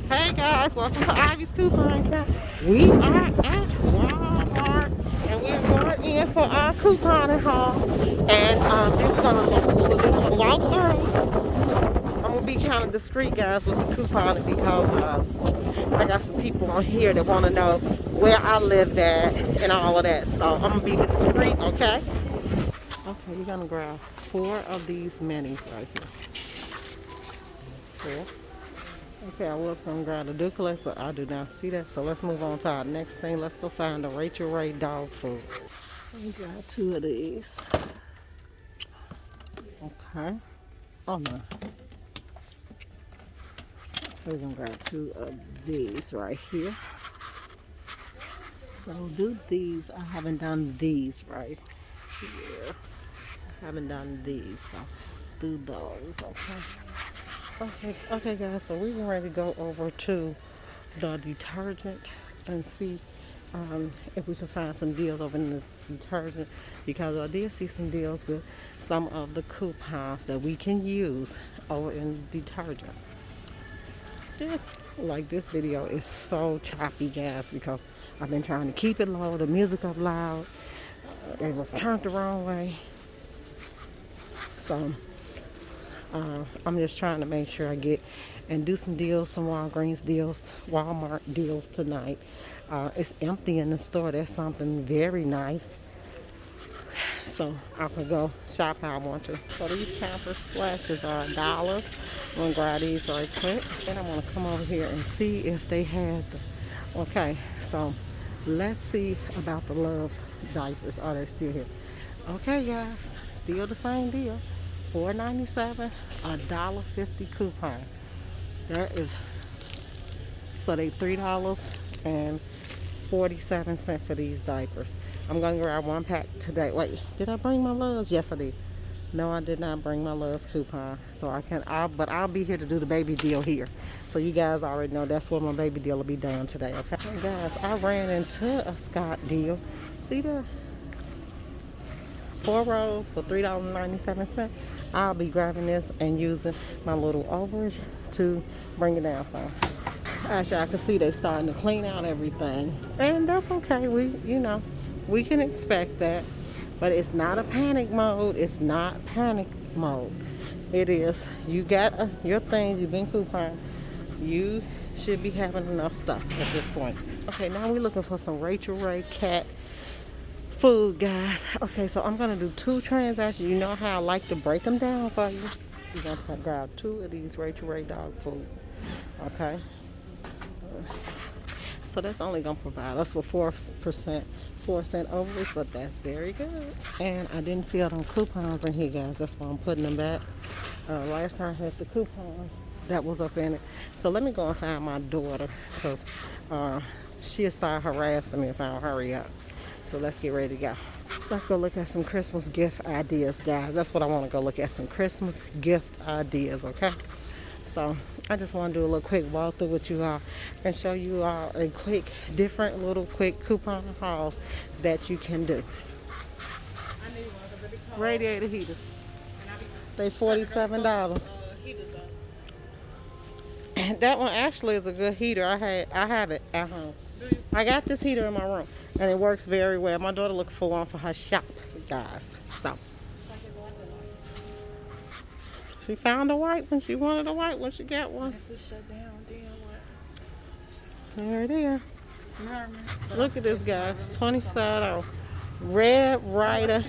Hey guys, welcome to Ivy's Coupon Count. We are at Walmart and we're going in for our couponing haul. And then we're gonna do some walkthroughs. I'm gonna be kind of discreet, guys, with the couponing because I got some people on here that want to know where I live at and all of that. So I'm gonna be discreet, okay? Okay, we're gonna grab 4 of these minis right here. 4. Okay, I was going to grab the duplex, but I do not see that. So let's move on to our next thing. Let's go find the Rachel Ray dog food. We got 2 of these. Okay. Oh no. We're going to grab 2 of these right here. So do these. I haven't done these right here. I haven't done these. So do those, okay? Okay guys, so we're ready to go over to the detergent and see if we can find some deals over in the detergent, because I did see some deals with some of the coupons that we can use over in the detergent. See, like this video is so choppy, guys, because I've been trying to keep it low, the music up loud, it was turned the wrong way, so I'm just trying to make sure I get and do some deals, some Walgreens deals, Walmart deals tonight. It's empty in the store. That's something very nice. So I can go shop how I want to. So these Pampers Splashes are $1. I'm going to grab these right quick. Then I'm going to come over here and see if they had the... Okay, so let's see about the Love's diapers. Are they still here? Okay, guys, still the same deal. $4.97, $1.50 coupon. There is, so they $3.47 for these diapers. I'm gonna grab 1 pack today. Wait, did I bring my Love's? Yes, I did. No, I did not bring my Love's coupon, so but I'll be here to do the baby deal here. So you guys already know that's where my baby deal will be done today. Okay, so guys, I ran into a Scott deal. See there? 4 rolls for $3.97. I'll be grabbing this and using my little overage to bring it down some. Actually, I can see they starting to clean out everything, and that's okay. We can expect that, but it's not a panic mode. It's not panic mode. It is. You got your things. You've been couponing. You should be having enough stuff at this point. Okay, now we're looking for some Rachel Ray cat food, guys. Okay, so I'm gonna do 2 transactions. You know how I like to break them down for you. You're gonna grab 2 of these Rachel Ray dog foods. Okay, so that's only gonna provide us with 4% 4-cent overage, but that's very good. And I didn't fill them coupons in here, guys. That's why I'm putting them back. Last time I had the coupons that was up in it. So let me go and find my daughter, because she'll start harassing me if I don't hurry up. So let's get ready to go. Let's go look at some Christmas gift ideas, guys. That's what I want to go look at, some Christmas gift ideas, okay? So I just want to do a little quick walkthrough with you all and show you all a quick, different little quick coupon hauls that you can do. Radiator heaters. They $47. And that one actually is a good heater. I have it at home. I got this heater in my room, and it works very well. My daughter looking for one for her shop, guys. So she found a white one. She wanted a white one. She got one. There it is. Look at this, guys. $25 Red Ryder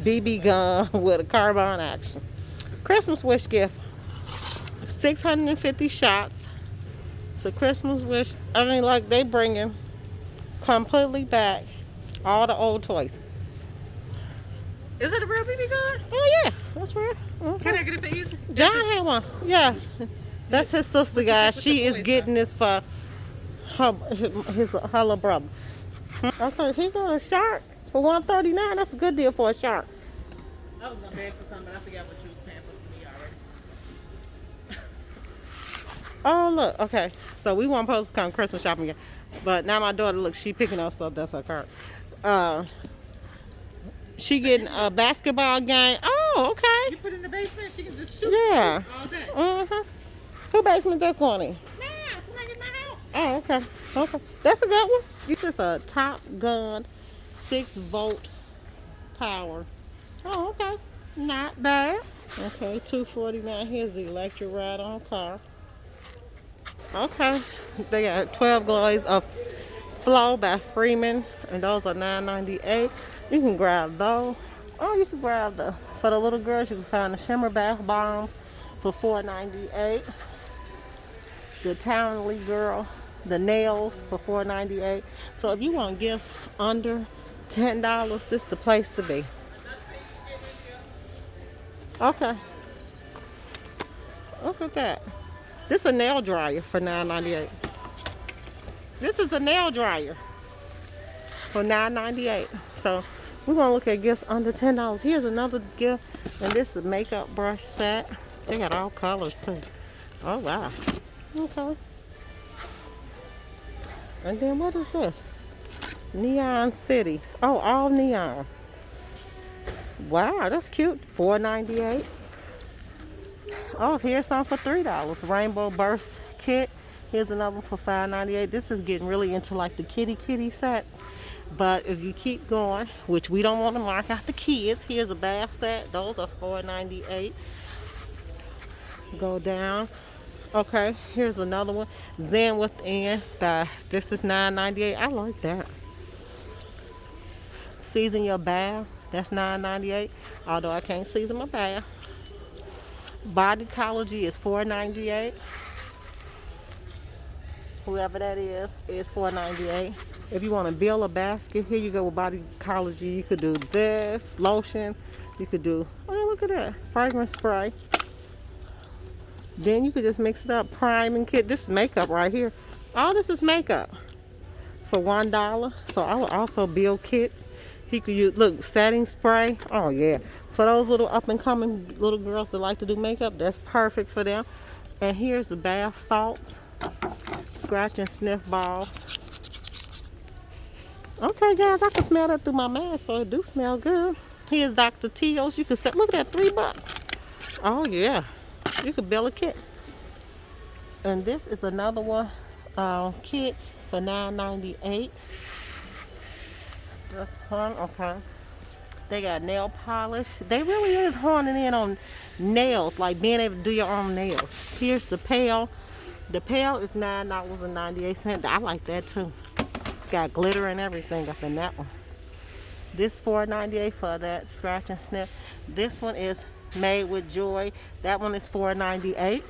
BB gun with a carbon action. Christmas wish gift. 650 shots. It's a Christmas wish. I mean, like, they bringing completely back all the old toys. Is it a real BB gun? Oh yeah, that's real. Okay. Can I get it for easy? John had one. Yes, that's his sister, guys. She is getting this for her little brother. Okay, he got a shark for $139. That's a good deal for a shark. I was gonna beg for something, but I forgot what you was paying for me already. Oh look, okay. So we weren't supposed to come Christmas shopping again, but now my daughter, look, she picking up stuff. That's her cart. She getting a basketball game. Oh, okay. You put it in the basement, she can just shoot, Yeah. shoot all day. Mm-hmm. Who basement that's going in? Nah, somebody Oh, okay. Okay. That's a good one. You just a Top Gun 6-volt power. Oh, okay. Not bad. Okay, 249. Here's the electric ride on car. Okay. They got 12 glows of Flow by Freeman, and those are $9.98. You can grab those. Or you can grab for the little girls, you can find the Shimmer Bath Bombs for $4.98. The Townley Girl, the nails for $4.98. So if you want gifts under $10, this is the place to be. Okay. Look at that. This is a nail dryer for $9.98. This is a nail dryer for $9.98. So we're gonna look at gifts under $10. Here's another gift, and this is a makeup brush set. They got all colors too. Oh wow. Okay. And then what is this? Neon City. Oh, all neon. Wow, that's cute. $4.98. Oh, here's some for $3. Rainbow Burst Kit. Here's another one for $5.98. This is getting really into like the kitty sets. But if you keep going, which we don't want to mark out the kids, here's a bath set. Those are $4.98. Go down. Okay, here's another one. Zen Within. This is $9.98. I like that. Season your bath. That's $9.98. Although I can't season my bath. Bodycology is $4.98. Whoever that is $4.98. If you want to build a basket, here you go with Bodycology. You could do this, lotion. You could do, oh, look at that, fragrance spray. Then you could just mix it up, priming kit. This is makeup right here. All this is makeup for $1. So I would also build kits. He could use, look, setting spray. Oh yeah, for those little up and coming little girls that like to do makeup, that's perfect for them. And here's the bath salts, scratch and sniff balls. Okay guys, I can smell that through my mask, so it do smell good. Here's Dr. Teal's. You can set, look at that, $3. Oh yeah, you could build a kit. And this is another one, kit for $9.98. That's fun. Okay. They got nail polish. They really is honing in on nails, like being able to do your own nails. Here's the pail. The pail is $9.98. I like that too. It's got glitter and everything up in that one. This $4.98 for that scratch and sniff. This one is Made with Joy. That one is $4.98.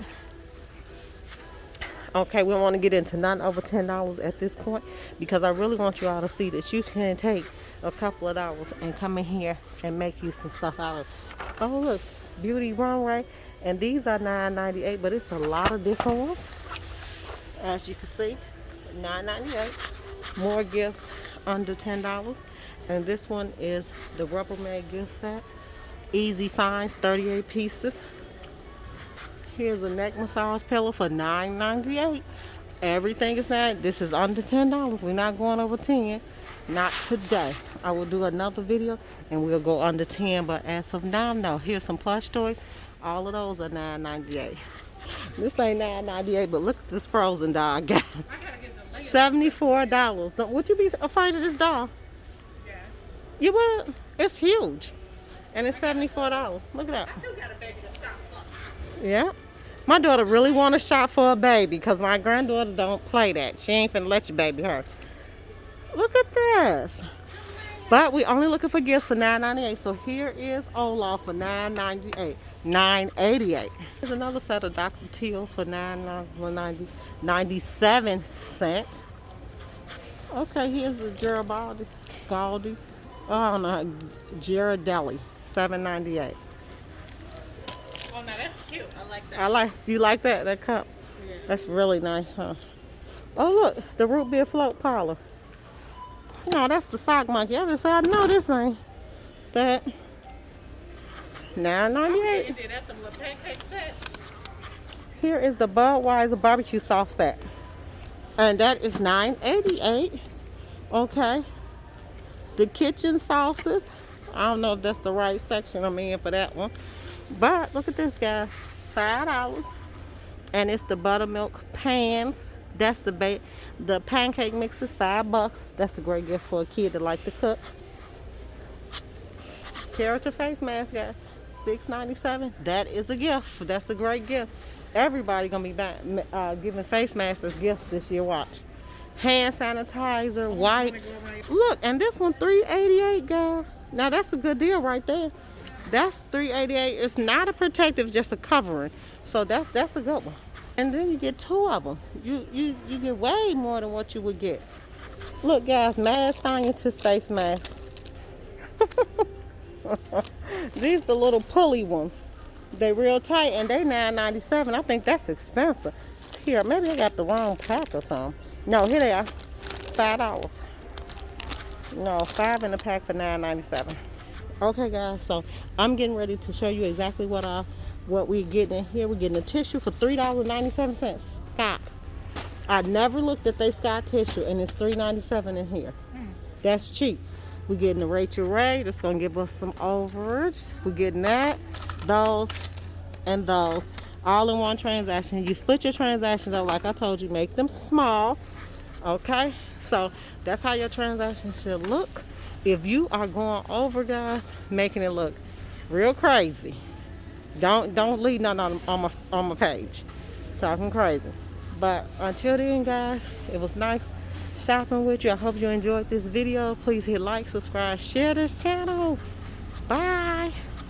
Okay, we don't want to get into none over $10 at this point because I really want you all to see that you can take a couple of dollars and come in here and make you some stuff out of it. Oh look, Beauty Runway, and these are $9.98, but it's a lot of different ones. As you can see, $9.98. More gifts under $10. And this one is the Rubbermaid gift set. Easy Finds, 38 pieces. Here's a neck massage pillow for $9.98. Everything is $9. This is under $10. We're not going over 10. Not today. I will do another video and we'll go under 10. But as of now, no. Here's some plush toys. All of those are $9.98. This ain't $9.98, but look at this Frozen doll I got. $74. Would you be afraid of this doll? Yes. You would? It's huge. And it's $74. Look at that. I do got a baby to shop for. Yeah. My daughter really want to shop for a baby because my granddaughter don't play that. She ain't finna let you baby her. Look at this. But we only looking for gifts for $9.98. So here is Olaf for $9.98. $9.88. Here's another set of Dr. Teal's for $9.97. Okay, here's the Garibaldi. Galdi. Oh, I don't know. Ghirardelli. $7.98. Oh, now that's cute. I like that. You like that cup? Yeah. That's really nice, huh? Oh look, the root beer float parlor. No, that's the sock monkey. I just said I know this ain't that. $9.98. That's the little pancake set. Here is the Budweiser barbecue sauce set. And that is $9.88. Okay. The kitchen sauces. I don't know if that's the right section I'm in for that one. But look at this, guys. $5. And it's the buttermilk pans. That's the pancake mix is $5. That's a great gift for a kid that like to cook. Character face mask, guys, $6.97. That is a gift. That's a great gift. Everybody gonna be giving face masks as gifts this year. Watch. Hand sanitizer, wipes. Look, and this one $3.88, guys. Now that's a good deal right there. That's $3.88. It's not a protective, just a covering. So that's a good one. And then you get 2 of them. You get way more than what you would get. Look, guys, Mad Scientist face masks. These the little pulley ones. They real tight and they $9.97. I think that's expensive. Here, maybe I got the wrong pack or something. No, here they are. $5. No, 5 in a pack for $9.97. Okay, guys, so I'm getting ready to show you exactly what we're getting in here. We're getting a tissue for $3.97. Scott. I never looked at they Scott tissue, and it's $3.97 in here. That's cheap. We're getting the Rachel Ray. That's going to give us some overage. We're getting that, those, and those. All in one transaction. You split your transactions up like I told you. Make them small. Okay? So that's how your transaction should look. If you are going over, guys, making it look real crazy. Don't leave nothing on my page. Talking crazy. But until then, guys, it was nice shopping with you. I hope you enjoyed this video. Please hit like, subscribe, share this channel. Bye.